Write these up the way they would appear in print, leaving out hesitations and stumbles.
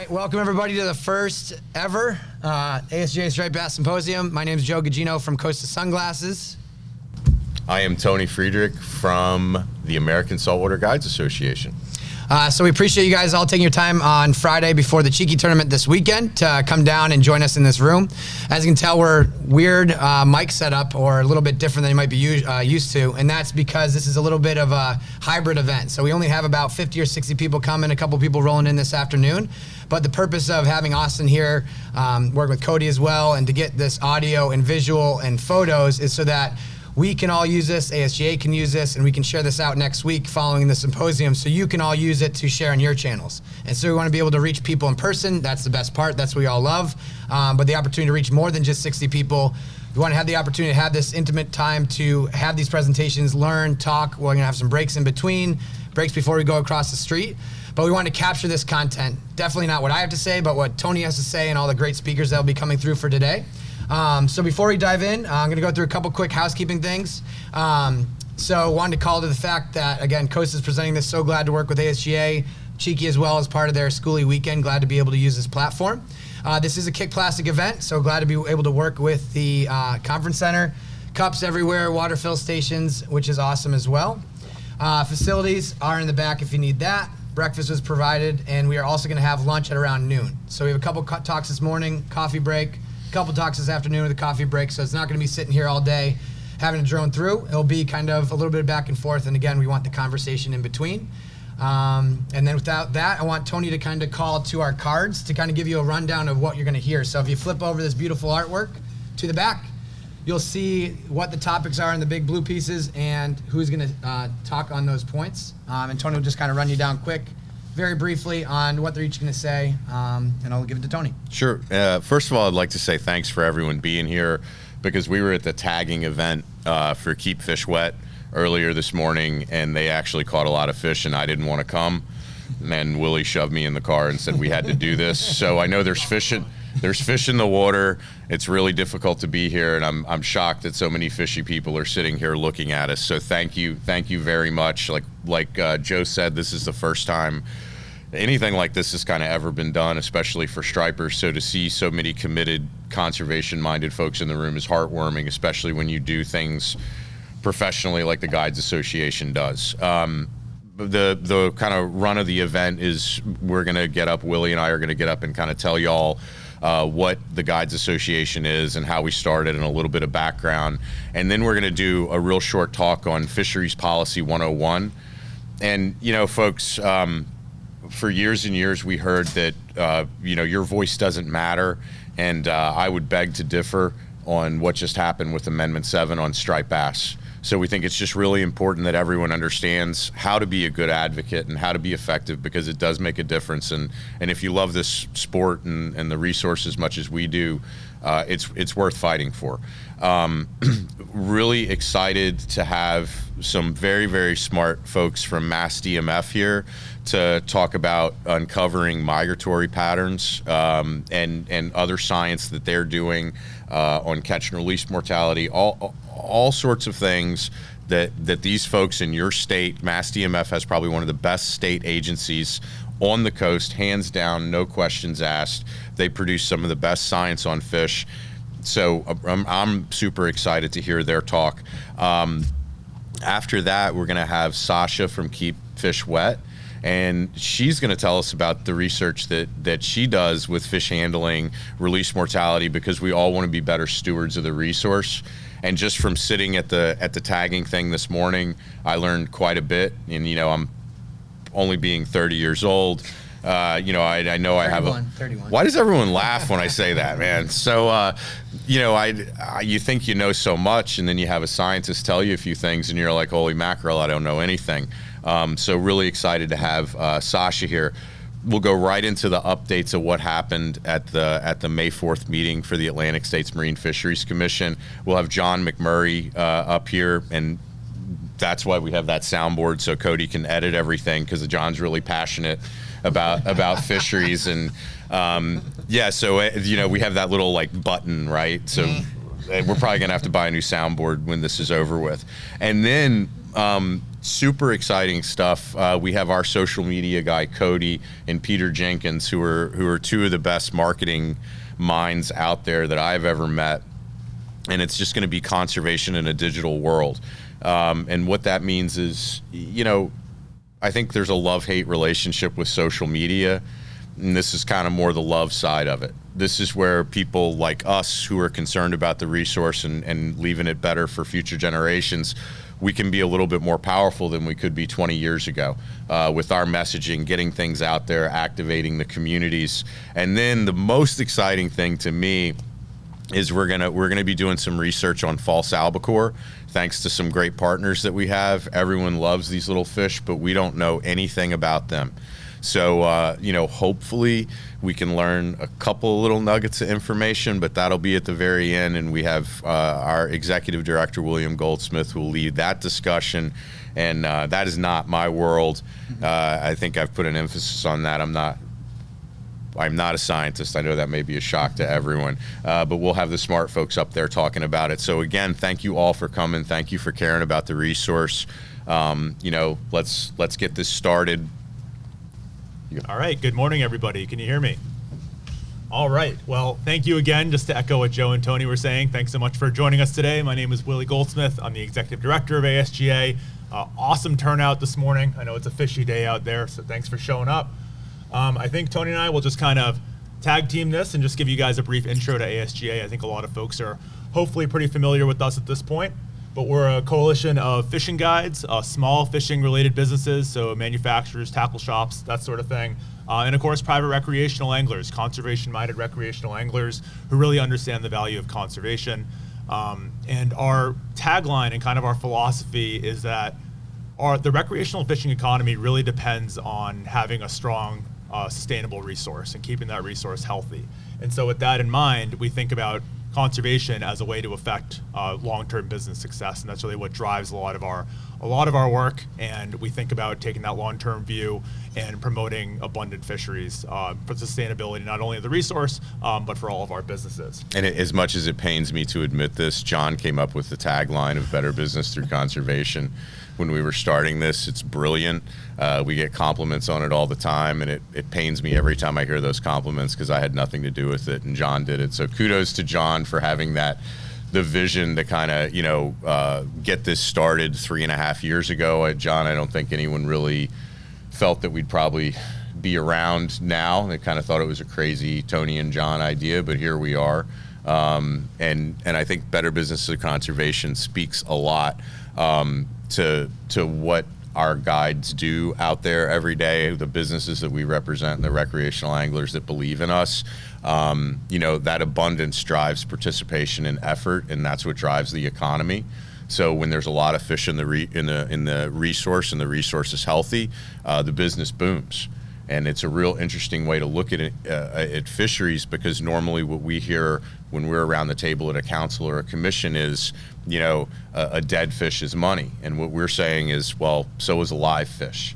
right, welcome everybody to the first ever ASGA Striped Bass Symposium. My name is Joe Gugino from Costa Sunglasses. I am Tony Friedrich from the American Saltwater Guides Association. So we appreciate you guys all taking your time on Friday before the Cheeky tournament this weekend to come down and join us in this room. As you can tell, we're weird mic setup, or a little bit different than you might be used to, and that's because this is a little bit of a hybrid event. So we only have about 50 or 60 people coming, a couple people rolling in this afternoon. But the purpose of having Austin here, work with Cody as well, and to get this audio and visual and photos is so that we can all use this, ASGA can use this, and we can share this out next week following the symposium, so you can all use it to share on your channels. And so we want to be able to reach people in person. That's the best part. That's what we all love. But the opportunity to reach more than just 60 people. We want to have the opportunity to have this intimate time to have these presentations, learn, talk. We're going to have some breaks in between, breaks before we go across the street. But we want to capture this content. Definitely not what I have to say, but what Tony has to say and all the great speakers that will be coming through for today. So before we dive in, I'm going to go through a couple quick housekeeping things. So wanted to call to the fact that, again, Coast is presenting this. So glad to work with ASGA, Cheeky as well as part of their schooly weekend. Glad to be able to use this platform. This is a Kick Plastic event, so glad to be able to work with the conference center. Cups everywhere, water fill stations, which is awesome as well. Facilities are in the back if you need that. Breakfast was provided, and we are also going to have lunch at around noon. So we have a couple talks this morning, coffee break, a couple talks this afternoon with a coffee break, so it's not going to be sitting here all day having to drone through. It'll be kind of a little bit of back and forth, and again, we want the conversation in between. And then without that, I want Tony to kind of call to our cards to kind of give you a rundown of what you're going to hear. So if you flip over this beautiful artwork to the back, you'll see what the topics are in the big blue pieces and who's going to talk on those points. And Tony will just kind of run you down quick, very briefly, on what they're each going to say, and I'll give it to Tony. Sure. First of all, I'd like to say thanks for everyone being here, because we were at the tagging event for Keep Fish Wet earlier this morning, and they actually caught a lot of fish, and I didn't want to come. And then Willie shoved me in the car and said we had to do this. So I know there's fish in the water. It's really difficult to be here, and I'm shocked that so many fishy people are sitting here looking at us. So thank you very much. Like Joe said, this is the first time anything like this has kind of ever been done, especially for stripers. So to see so many committed, conservation-minded folks in the room is heartwarming, especially when you do things professionally like the Guides Association does. The kind of run of the event is we're going to get up, Willie and I are going to get up and kind of tell y'all what the Guides Association is and how we started and a little bit of background. And then we're going to do a real short talk on Fisheries Policy 101. And, you know, folks, for years and years we heard that, you know, your voice doesn't matter. And I would beg to differ on what just happened with Amendment 7 on striped bass. So we think it's just really important that everyone understands how to be a good advocate and how to be effective, because it does make a difference. And if you love this sport and the resource as much as we do, it's worth fighting for. Really excited to have some very, very smart folks from Mass DMF here to talk about uncovering migratory patterns and other science that they're doing on catch and release mortality, all sorts of things that these folks in your state. Mass DMF has probably one of the best state agencies on the coast, hands down, no questions asked. They produce some of the best science on fish. So I'm super excited to hear their talk. After that, we're going to have Sasha from Keep Fish Wet, and she's going to tell us about the research that she does with fish handling, release mortality, because we all want to be better stewards of the resource. And just from sitting at the tagging thing this morning, I learned quite a bit. And, you know, I'm only being 30 years old. You know, I know 31, I have a 31. Why does everyone laugh when I say that, man? So, you know, you think you know so much, and then you have a scientist tell you a few things, and you're like, holy mackerel, I don't know anything. So really excited to have Sasha here. We'll go right into the updates of what happened at the May 4th meeting for the Atlantic States Marine Fisheries Commission. We'll have John McMurray up here, and that's why we have that soundboard so Cody can edit everything, because John's really passionate about fisheries. And yeah, so you know, we have that little like button, right? So we're probably gonna have to buy a new soundboard when this is over with. And then super exciting stuff. We have our social media guy, Cody, and Peter Jenkins, who are two of the best marketing minds out there that I've ever met. And it's just going to be conservation in a digital world. And what that means is, I think there's a love-hate relationship with social media. And this is kind of more the love side of it. This is where people like us who are concerned about the resource and leaving it better for future generations, we can be a little bit more powerful than we could be 20 years ago with our messaging, getting things out there, activating the communities. And then the most exciting thing to me is we're gonna be doing some research on false albacore, thanks to some great partners that we have. Everyone loves these little fish, but we don't know anything about them. So, hopefully we can learn a couple of little nuggets of information, but that'll be at the very end. And we have our executive director, William Goldsmith, who will lead that discussion. And that is not my world. I think I've put an emphasis on that. I'm not a scientist. I know that may be a shock to everyone, but we'll have the smart folks up there talking about it. So again, thank you all for coming. Thank you for caring about the resource. Let's get this started. All right. Good morning, everybody. Can you hear me? All right. Well, thank you again. Just to echo what Joe and Tony were saying, thanks so much for joining us today. My name is Willie Goldsmith. I'm the executive director of ASGA. Awesome turnout this morning. I know it's a fishy day out there, so thanks for showing up. I think Tony and I will just kind of tag team this and just give you guys a brief intro to ASGA. I think a lot of folks are hopefully pretty familiar with us at this point, but we're a coalition of fishing guides, small fishing related businesses, so manufacturers, tackle shops, that sort of thing. And of course, private recreational anglers, conservation minded recreational anglers who really understand the value of conservation. And our tagline and kind of our philosophy is that the recreational fishing economy really depends on having a strong sustainable resource and keeping that resource healthy. And so with that in mind, we think about conservation as a way to affect long-term business success, and that's really what drives a lot of our work. And we think about taking that long-term view and promoting abundant fisheries for sustainability, not only of the resource, but for all of our businesses. And as much as it pains me to admit this, John came up with the tagline of better business through conservation. When we were starting this, it's brilliant. We get compliments on it all the time, and it pains me every time I hear those compliments because I had nothing to do with it, and John did it. So kudos to John for having the vision to kind of, get this started 3.5 years ago. John, I don't think anyone really felt that we'd probably be around now. They kind of thought it was a crazy Tony and John idea, but here we are. And I think better business through conservation speaks a lot to what our guides do out there every day, the businesses that we represent, and the recreational anglers that believe in us. That abundance drives participation and effort, and that's what drives the economy. So when there's a lot of fish in the resource and the resource is healthy, the business booms. And it's a real interesting way to look at fisheries, because normally what we hear when we're around the table at a council or a commission is, a dead fish is money. And what we're saying is, well, so is a live fish.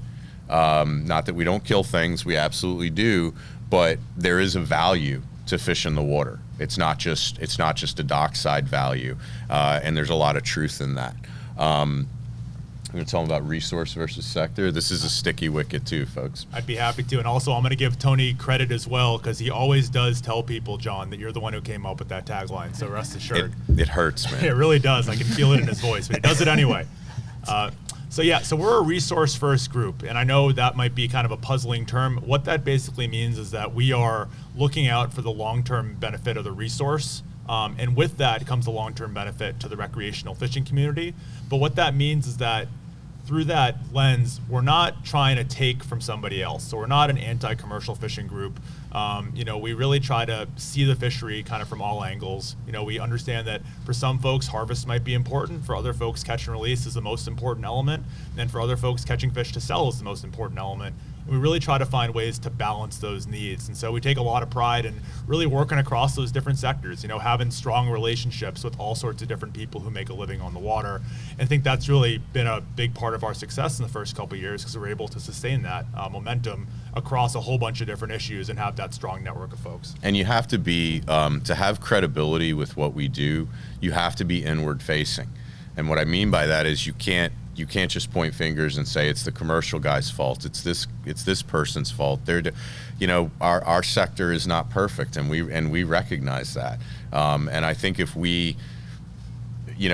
Not that we don't kill things, we absolutely do, but there is a value to fish in the water. It's not just a dockside value, and there's a lot of truth in that. I'm going to tell them about resource versus sector. This is a sticky wicket too, folks. I'd be happy to. And also, I'm going to give Tony credit as well, because he always does tell people, John, that you're the one who came up with that tagline. So rest assured. It hurts, man. It really does. I can feel it in his voice, but he does it anyway. So we're a resource first group. And I know that might be kind of a puzzling term. What that basically means is that we are looking out for the long-term benefit of the resource. And with that comes a long-term benefit to the recreational fishing community. But what that means is that through that lens, we're not trying to take from somebody else. So we're not an anti-commercial fishing group. We really try to see the fishery kind of from all angles. We understand that for some folks, harvest might be important. For other folks, catch and release is the most important element. And then for other folks, catching fish to sell is the most important element. And we really try to find ways to balance those needs. And so we take a lot of pride in really working across those different sectors, having strong relationships with all sorts of different people who make a living on the water. And I think that's really been a big part of our success in the first couple of years, because we're able to sustain that momentum across a whole bunch of different issues and have that strong network of folks. And you have to be, to have credibility with what we do, you have to be inward facing. And what I mean by that is you can't you can't just point fingers and say it's the commercial guy's fault. It's this person's fault. Our sector is not perfect, and we recognize that. And I think if we,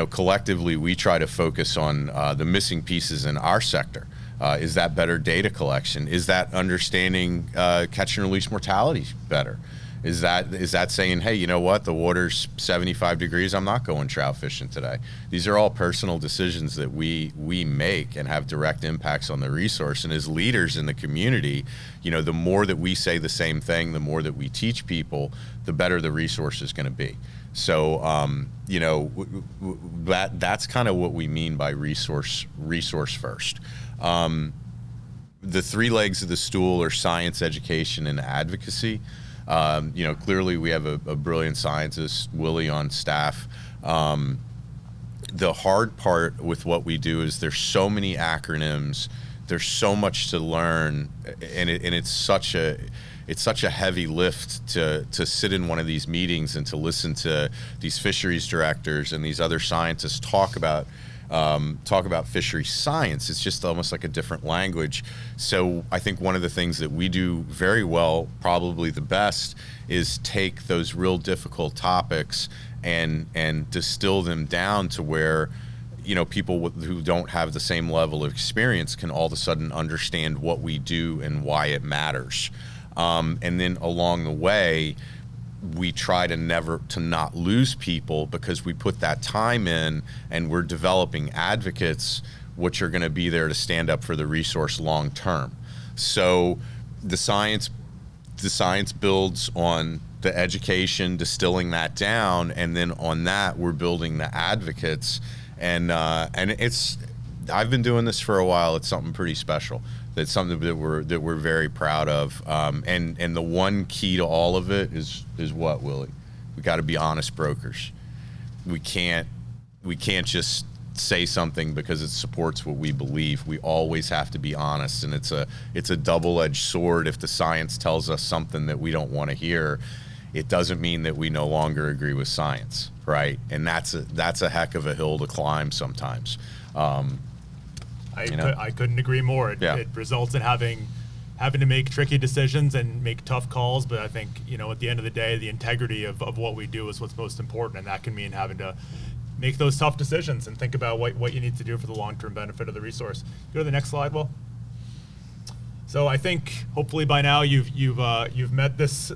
collectively we try to focus on the missing pieces in our sector. Is that better data collection? Is that understanding catch and release mortality better? Is that saying, hey, you know what, the water's 75 degrees, I'm not going trout fishing today? These are all personal decisions that we make and have direct impacts on the resource. And as leaders in the community, the more that we say the same thing, the more that we teach people, the better the resource is going to be. So, that's kind of what we mean by resource first. The three legs of the stool are science, education, and advocacy. Clearly we have a brilliant scientist, Willie, on staff. The hard part with what we do is there's so many acronyms, there's so much to learn, and it's such a heavy lift to sit in one of these meetings and to listen to these fisheries directors and these other scientists talk about fishery science. It's just almost like a different language. So I think one of the things that we do very well, probably the best, is take those real difficult topics and distill them down to where people who don't have the same level of experience can all of a sudden understand what we do and why it matters. And then along the way, we try to not lose people, because we put that time in and we're developing advocates which are going to be there to stand up for the resource long term. So the science builds on the education, distilling that down, and then on that we're building the advocates. And I've been doing this for a while. It's something pretty special. That's something that we're very proud of. And the one key to all of it is what, Willie? We got to be honest brokers. We can't just say something because it supports what we believe. We always have to be honest, and it's a double-edged sword. If the science tells us something that we don't want to hear, it doesn't mean that we no longer agree with science, right? And that's a heck of a hill to climb sometimes. I couldn't agree more. It results in having to make tricky decisions and make tough calls, but I think, at the end of the day, the integrity of what we do is what's most important, and that can mean having to make those tough decisions and think about what you need to do for the long-term benefit of the resource. Go to the next slide, Will. So I think hopefully by now you've met this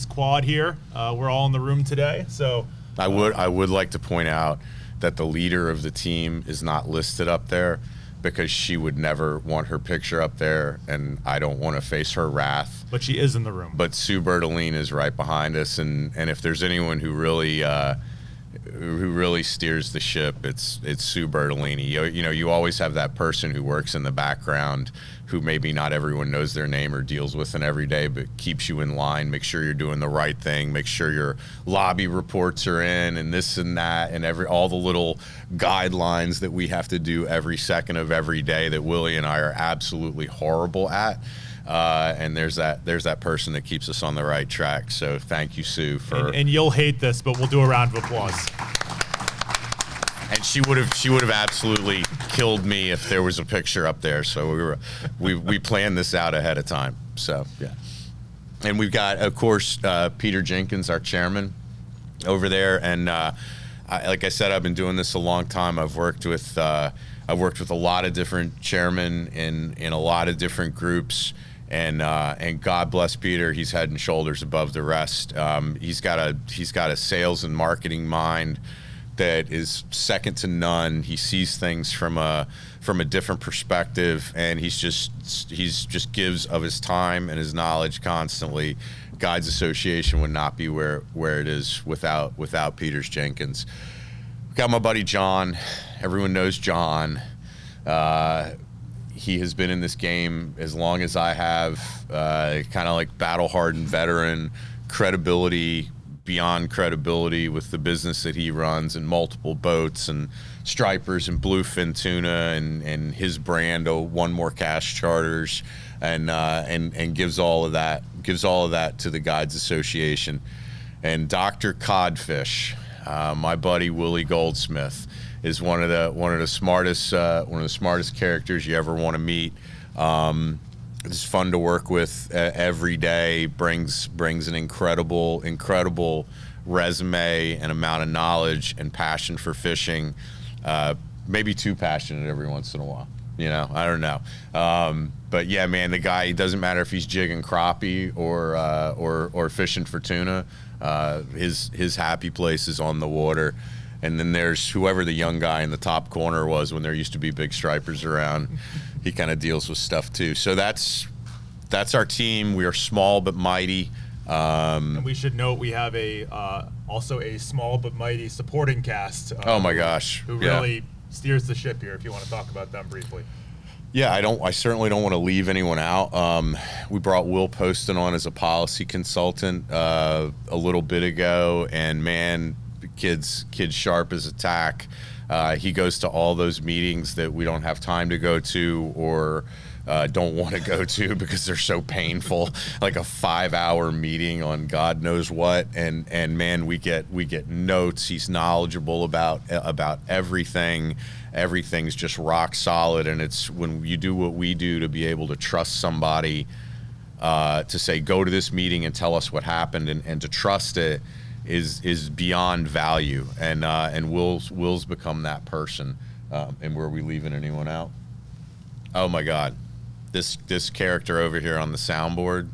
quad here. We're all in the room today. So I would like to point out that the leader of the team is not listed up there, because she would never want her picture up there, and I don't want to face her wrath. But she is in the room. But Sue Bertolini is right behind us, and if there's anyone who really steers the ship, it's Sue Bertolini. You always have that person who works in the background, who maybe not everyone knows their name or deals with it every day, but keeps you in line, make sure you're doing the right thing, make sure your lobby reports are in, and this and that, and all the little guidelines that we have to do every second of every day that Willie and I are absolutely horrible at. And there's that person that keeps us on the right track. So thank you, Sue, for. And you'll hate this, but we'll do a round of applause. And she would have absolutely killed me if there was a picture up there. So we planned this out ahead of time. So yeah. And we've got, of course, Peter Jenkins, our chairman, over there. And like I said, I've been doing this a long time. I've worked with a lot of different chairmen in a lot of different groups. And God bless Peter, he's head and shoulders above the rest. He's got a sales and marketing mind that is second to none. He sees things from a different perspective, and he's just gives of his time and his knowledge constantly. Guides Association would not be where it is without Peters Jenkins. Got my buddy John. Everyone knows John. He has been in this game as long as I have, kind of like battle-hardened veteran, credibility beyond credibility with the business that he runs, and multiple boats and stripers and bluefin tuna and his brand of One More Cash charters, and gives all of that to the Guides Association. And Dr. Codfish, my buddy Willie Goldsmith, is one of the smartest characters you ever want to meet. It's fun to work with every day. Brings an incredible resume and amount of knowledge and passion for fishing. Maybe too passionate every once in a while. I don't know. But yeah, man, the guy, it doesn't matter if he's jigging crappie or fishing for tuna. His happy place is on the water. And then there's whoever the young guy in the top corner was when there used to be big stripers around. He kind of deals with stuff too. So that's our team. We are small but mighty. And we should note we have also a small but mighty supporting cast. Oh my gosh. Who really steers the ship here, if you want to talk about them briefly. Yeah, I certainly don't want to leave anyone out. We brought Will Poston on as a policy consultant a little bit ago, and man, kid's sharp as a tack. He goes to all those meetings that we don't have time to go to or don't want to go to because they're so painful, like a 5-hour meeting on God knows what. And man, we get notes. He's knowledgeable about everything. Everything's just rock solid. And it's when you do what we do to be able to trust somebody to say, go to this meeting and tell us what happened, and to trust it is beyond value. And Will's become that person. And were we leaving anyone out? Oh my God. This character over here on the soundboard,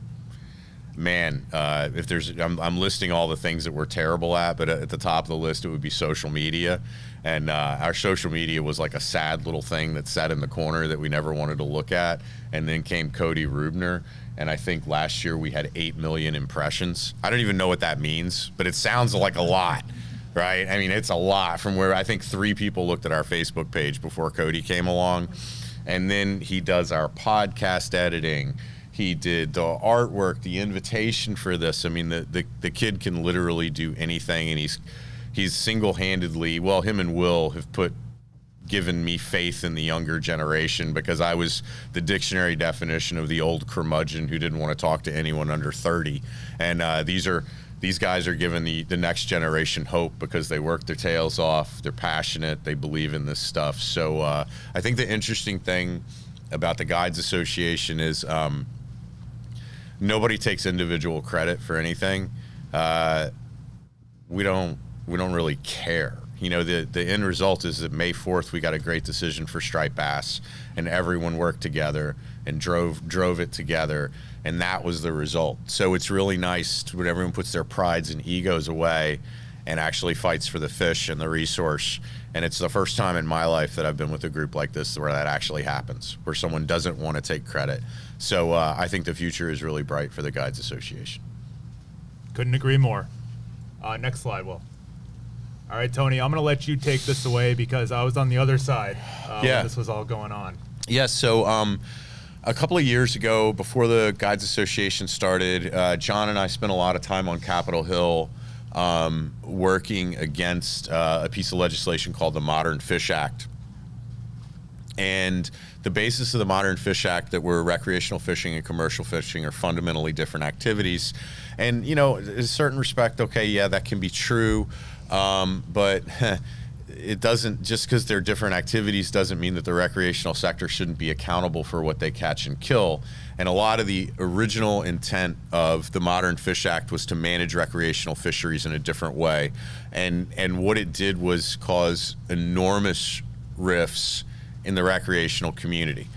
man, if there's, I'm listing all the things that we're terrible at, but at the top of the list, it would be social media. And our social media was like a sad little thing that sat in the corner that we never wanted to look at. And then came Cody Rubner. And I think last year we had 8 million impressions. I don't even know what that means, but it sounds like a lot, right? I mean, it's a lot from where I think 3 people looked at our Facebook page before Cody came along. And then he does our podcast editing. He did the artwork, the invitation for this. I mean, the kid can literally do anything, and he's single-handedly, well, him and Will have given me faith in the younger generation, because I was the dictionary definition of the old curmudgeon who didn't want to talk to anyone under 30. And these guys are giving the next generation hope because they work their tails off. They're passionate. They believe in this stuff. So I think the interesting thing about the Guides Association is nobody takes individual credit for anything. We don't really care. The end result is that May 4th we got a great decision for striped bass, and everyone worked together and drove it together, and that was the result. So it's really nice when everyone puts their prides and egos away and actually fights for the fish and the resource. And it's the first time in my life that I've been with a group like this where that actually happens, where someone doesn't want to take credit. So I think the future is really bright for the Guides Association. Couldn't agree more. Next slide, Will. All right, Tony, I'm going to let you take this away because I was on the other side when this was all going on. Yes, so a couple of years ago, before the Guides Association started, John and I spent a lot of time on Capitol Hill working against a piece of legislation called the Modern Fish Act. And the basis of the Modern Fish Act, that were recreational fishing and commercial fishing are fundamentally different activities. And, in a certain respect, okay, yeah, that can be true. But it doesn't, just because they're different activities doesn't mean that the recreational sector shouldn't be accountable for what they catch and kill. And a lot of the original intent of the Modern Fish Act was to manage recreational fisheries in a different way. And what it did was cause enormous rifts in the recreational community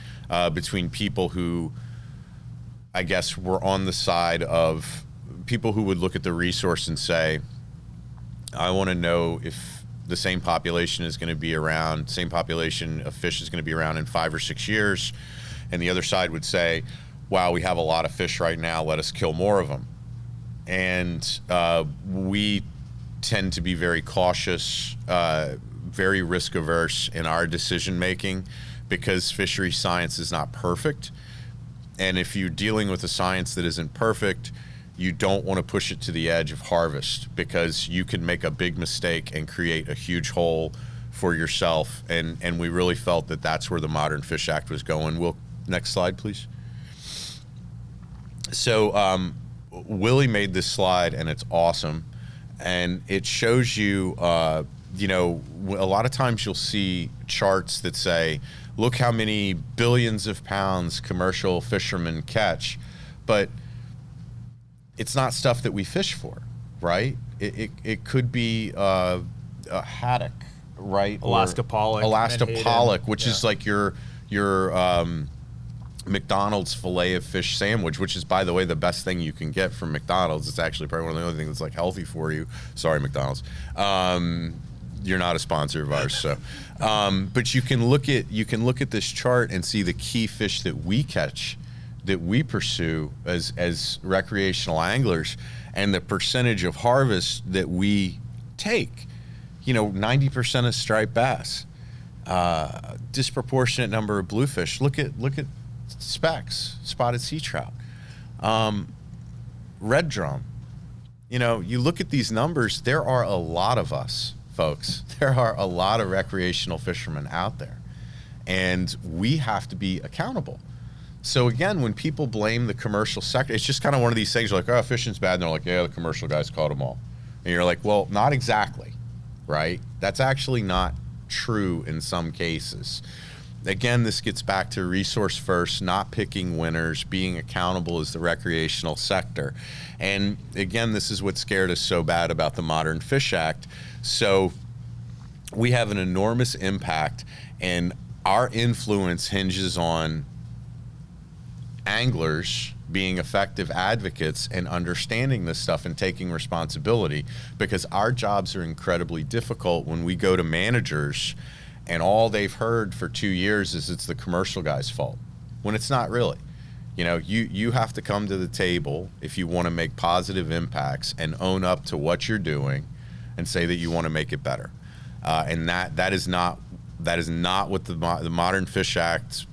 between people who, I guess, were on the side of people who would look at the resource and say, I want to know if the same population is going to be around, same population of fish is going to be around in 5 or 6 years. And the other side would say, wow, we have a lot of fish right now, let us kill more of them. And we tend to be very cautious, very risk averse in our decision making, because fishery science is not perfect. And if you're dealing with a science that isn't perfect, you don't want to push it to the edge of harvest, because you can make a big mistake and create a huge hole for yourself. And we really felt that that's where the Modern Fish Act was going. Next slide, please. So Willie made this slide, and it's awesome. And it shows you you know, a lot of times you'll see charts that say, look how many billions of pounds commercial fishermen catch, but it's not stuff that we fish for, right? It could be a haddock, right? Alaska pollock. Alaska Menhaden. pollock, which Yeah. is like your McDonald's filet of fish sandwich, which is, by the way, the best thing you can get from McDonald's. It's actually probably one of the only things that's like healthy for you. Sorry, McDonald's. You're not a sponsor of ours, so. But you can look at this chart and see the key fish that we catch, that we pursue as recreational anglers, and the percentage of harvest that we take. You know, 90% of striped bass, disproportionate number of bluefish. Look at specks, spotted sea trout, red drum. You know, you look at these numbers, there are a lot of us, folks. There are a lot of recreational fishermen out there, and we have to be accountable. So again, when people blame the commercial sector, it's just kind of one of these things. You're like, oh, fishing's bad. And they're like, yeah, the commercial guys caught them all. And you're like, well, not exactly, right? That's actually not true in some cases. Again, this gets back to resource first, not picking winners, being accountable as the recreational sector. And again, this is what scared us so bad about the Modern Fish Act. So we have an enormous impact, and our influence hinges on anglers being effective advocates and understanding this stuff and taking responsibility, because our jobs are incredibly difficult when we go to managers and all they've heard for 2 years is it's the commercial guy's fault, when it's not really. You know, you have to come to the table if you want to make positive impacts and own up to what you're doing and say that you want to make it better. And that is not what the Modern Fish Act,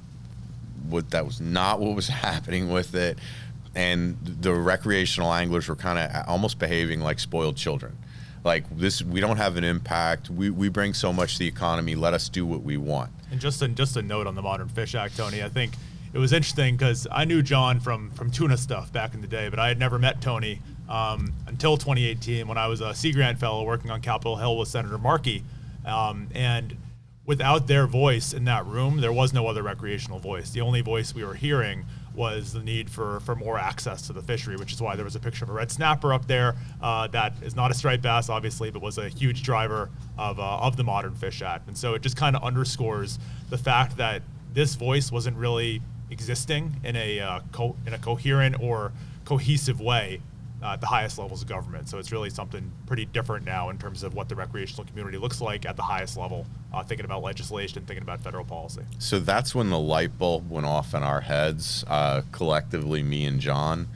that was not what was happening with it. And the recreational anglers were kind of almost behaving like spoiled children. Like, this, we don't have an impact. We bring so much to the economy. Let us do what we want. And just a note on the Modern Fish Act, Tony, I think it was interesting because I knew John from tuna stuff back in the day, but I had never met Tony until 2018 when I was a Sea Grant fellow working on Capitol Hill with Senator Markey. And without their voice in that room, there was no other recreational voice. The only voice we were hearing was the need for more access to the fishery, which is why there was a picture of a red snapper up there that is not a striped bass, obviously, but was a huge driver of the Modern Fish Act. And so it just kind of underscores the fact that this voice wasn't really existing in a coherent or cohesive way at the highest levels of government. So it's really something pretty different now in terms of what the recreational community looks like at the highest level, thinking about legislation, thinking about federal policy. So that's when the light bulb went off in our heads, collectively, me and John,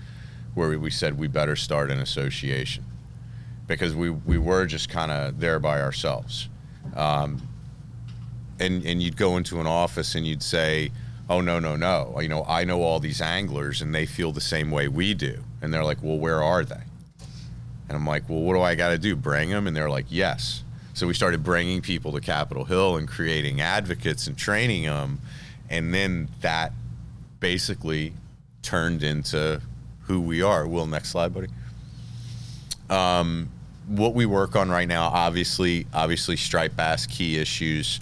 where we said we better start an association, because we were just kind of there by ourselves. And you'd go into an office and you'd say, oh, no, you know, I know all these anglers and they feel the same way we do. And they're like, well, where are they? And I'm like, well, what do I got to do? Bring them? And they're like, yes. So we started bringing people to Capitol Hill and creating advocates and training them. And then that basically turned into who we are. Will, next slide, buddy. What we work on right now, obviously striped bass, key issues.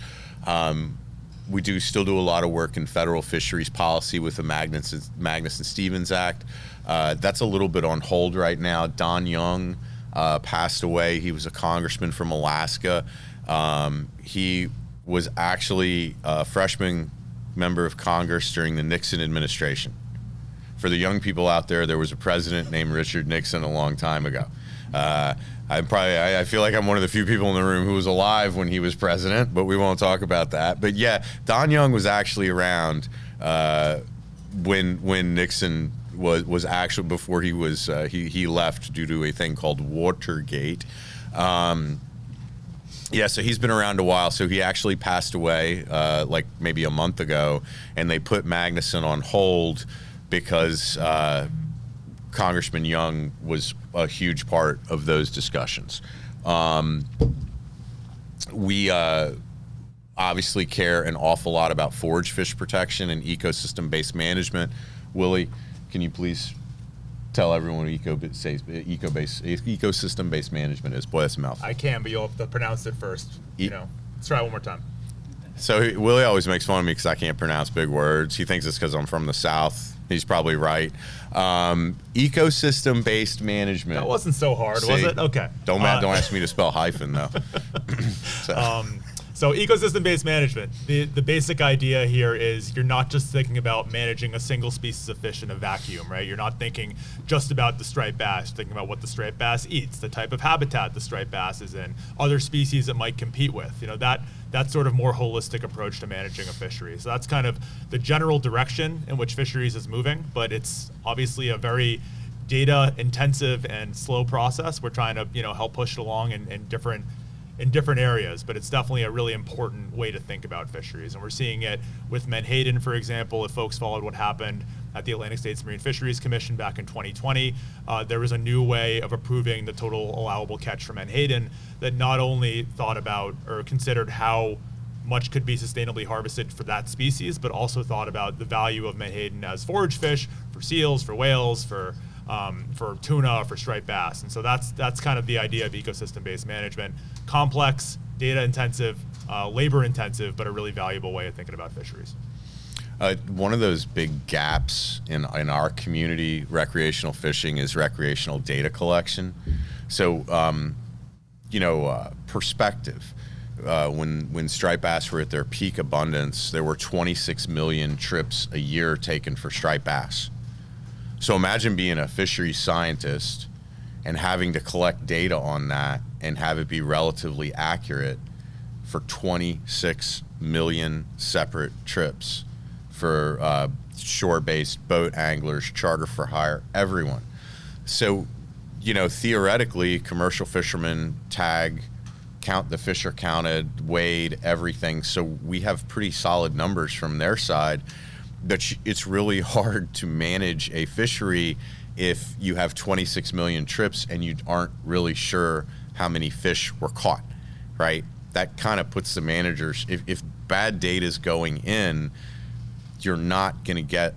We still do a lot of work in federal fisheries policy with the Magnuson-Stevens Act. That's a little bit on hold right now. Don Young passed away. He was a congressman from Alaska. He was actually a freshman member of Congress during the Nixon administration. For the young people out there was a president named Richard Nixon a long time ago. I feel like I'm one of the few people in the room who was alive when he was president, but we won't talk about that. But yeah, Don Young was actually around when Nixon was actually, before he was he left due to a thing called Watergate. Yeah, so he's been around a while. So he actually passed away like maybe a month ago, and they put Magnuson on hold because Congressman Young was a huge part of those discussions. We obviously care an awful lot about forage fish protection and ecosystem-based management. Willie, can you please tell everyone what ecosystem-based management is. Boy, that's a mouthful. I can, but you'll have to pronounce it first. Let's try it one more time. So Willie always makes fun of me because I can't pronounce big words. He thinks it's because I'm from the South. He's probably right. Ecosystem-based management. That wasn't so hard, was it? Okay. Don't ask me to spell hyphen, though. So ecosystem-based management, the basic idea here is you're not just thinking about managing a single species of fish in a vacuum, right? You're not thinking just about the striped bass, you're thinking about what the striped bass eats, the type of habitat the striped bass is in, other species it might compete with. That sort of more holistic approach to managing a fishery. So that's kind of the general direction in which fisheries is moving, but it's obviously a very data intensive and slow process. We're trying to help push it along in different areas, but it's definitely a really important way to think about fisheries. And we're seeing it with Menhaden, for example. If folks followed what happened at the Atlantic States Marine Fisheries Commission back in 2020, there was a new way of approving the total allowable catch for Menhaden that not only thought about or considered how much could be sustainably harvested for that species, but also thought about the value of Menhaden as forage fish for seals, for whales, for tuna, for striped bass. And so that's kind of the idea of ecosystem-based management. Complex, data-intensive, labor-intensive, but a really valuable way of thinking about fisheries. One of those big gaps in our community recreational fishing is recreational data collection. So, perspective. When striped bass were at their peak abundance, there were 26 million trips a year taken for striped bass. So imagine being a fisheries scientist and having to collect data on that and have it be relatively accurate for 26 million separate trips for shore-based boat anglers, charter for hire, everyone. So, theoretically, commercial fishermen count the fish are counted, weighed, everything. So we have pretty solid numbers from their side. But it's really hard to manage a fishery if you have 26 million trips and you aren't really sure how many fish were caught, right? That kind of puts the managers, if bad data is going in, you're not going to get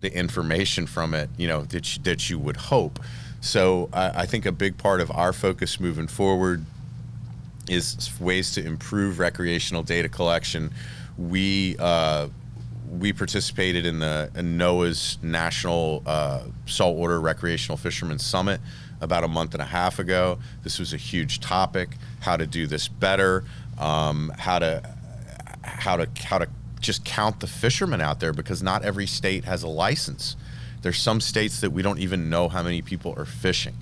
the information from it, that you would hope. So I think a big part of our focus moving forward is ways to improve recreational data collection. We participated in the NOAA's National Saltwater Recreational Fishermen Summit about a month and a half ago. This was a huge topic: how to do this better, how to just count the fishermen out there, because not every state has a license. There's some states that we don't even know how many people are fishing.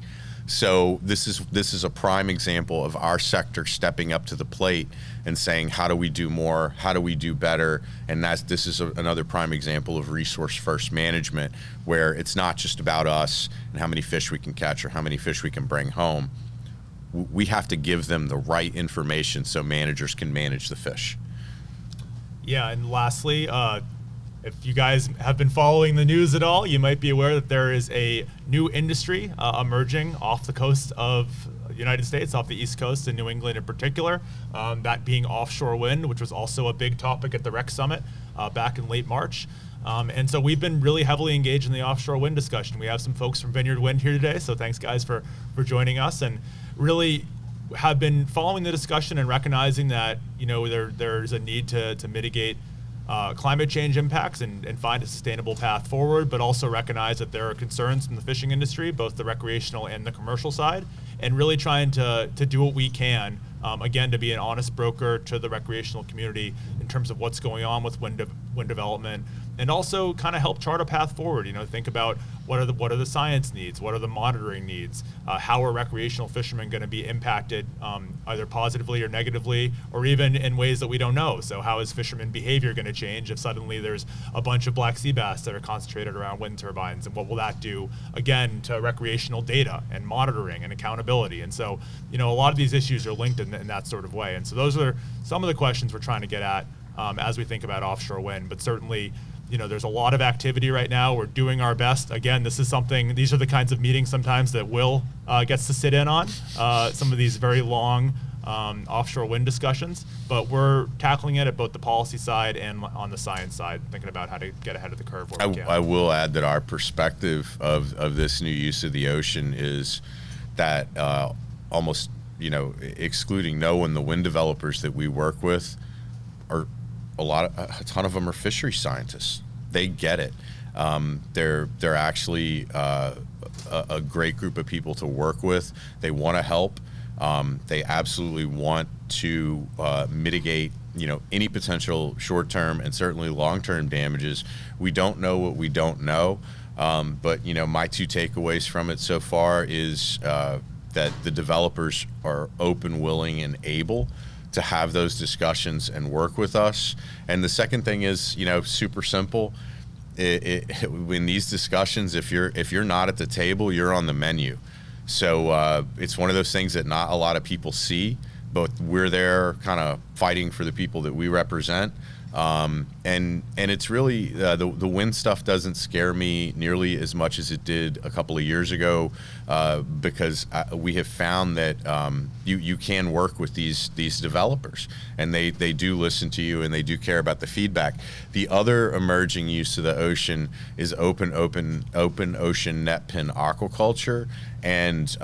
So this is a prime example of our sector stepping up to the plate and saying, how do we do more? How do we do better? And this is another prime example of resource first management, where it's not just about us and how many fish we can catch or how many fish we can bring home. We have to give them the right information so managers can manage the fish. Yeah, and lastly, if you guys have been following the news at all, you might be aware that there is a new industry emerging off the coast of the United States, off the East Coast, in New England in particular, that being offshore wind, which was also a big topic at the Rec Summit back in late March. And so we've been really heavily engaged in the offshore wind discussion. We have some folks from Vineyard Wind here today, so thanks guys for joining us, and really have been following the discussion and recognizing that there's a need to mitigate climate change impacts and find a sustainable path forward, but also recognize that there are concerns from the fishing industry, both the recreational and the commercial side, and really trying to do what we can, again, to be an honest broker to the recreational community in terms of what's going on with wind development, and also kind of help chart a path forward. Think about what are the science needs, what are the monitoring needs, how are recreational fishermen going to be impacted either positively or negatively, or even in ways that we don't know. So how is fishermen behavior going to change if suddenly there's a bunch of black sea bass that are concentrated around wind turbines, and what will that do again to recreational data and monitoring and accountability? And so a lot of these issues are linked in that sort of way. And so those are some of the questions we're trying to get at as we think about offshore wind. But certainly there's a lot of activity right now. We're doing our best. Again, these are the kinds of meetings sometimes that Will gets to sit in on. Some of these very long offshore wind discussions, but we're tackling it at both the policy side and on the science side, thinking about how to get ahead of the curve where we can. I will add that our perspective of this new use of the ocean is that almost, excluding NOAA and the wind developers that we work with, are a ton of them are fishery scientists. They get it. They're actually a great group of people to work with. They want to help. They absolutely want to mitigate, any potential short-term and certainly long-term damages. We don't know what we don't know, but my two takeaways from it so far is that the developers are open, willing, and able to have those discussions and work with us. And the second thing is, super simple. In these discussions, if you're not at the table, you're on the menu. So it's one of those things that not a lot of people see, but we're there kind of fighting for the people that we represent. And it's really the wind stuff doesn't scare me nearly as much as it did a couple of years ago, because we have found that you can work with these developers, and they do listen to you and they do care about the feedback. The other emerging use of the ocean is open ocean net pin aquaculture. And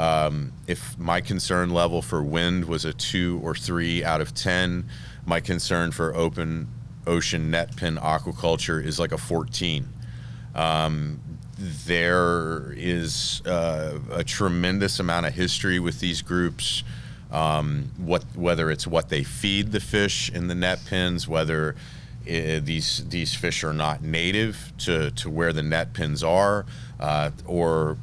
if my concern level for wind was a 2 or 3 out of 10, my concern for open ocean net pin aquaculture is like a 14. There is a tremendous amount of history with these groups, whether it's what they feed the fish in the net pins, whether these fish are not native to where the net pins are, or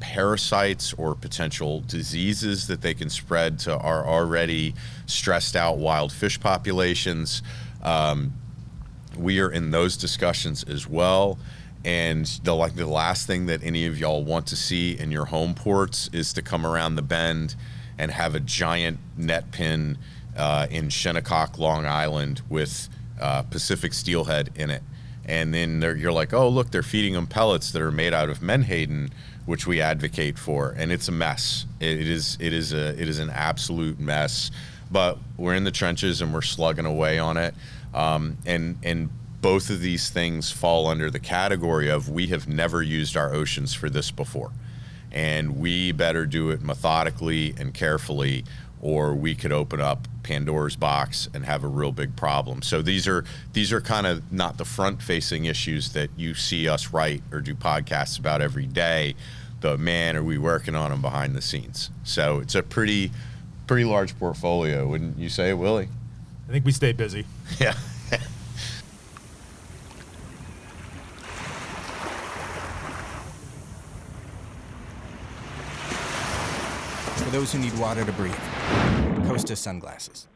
parasites or potential diseases that they can spread to our already stressed out wild fish populations. We are in those discussions as well. And the last thing that any of y'all want to see in your home ports is to come around the bend and have a giant net pin in Shinnecock, Long Island with Pacific steelhead in it. And then you're like, oh, look, they're feeding them pellets that are made out of menhaden, which we advocate for. And it's a mess. It is an absolute mess. But we're in the trenches and we're slugging away on it. And both of these things fall under the category of we have never used our oceans for this before. And we better do it methodically and carefully, or we could open up Pandora's box and have a real big problem. So these are kind of not the front-facing issues that you see us write or do podcasts about every day, but man, are we working on them behind the scenes. So it's a pretty large portfolio, wouldn't you say, Willie? I think we stay busy. Yeah. For those who need water to breathe, Costa sunglasses.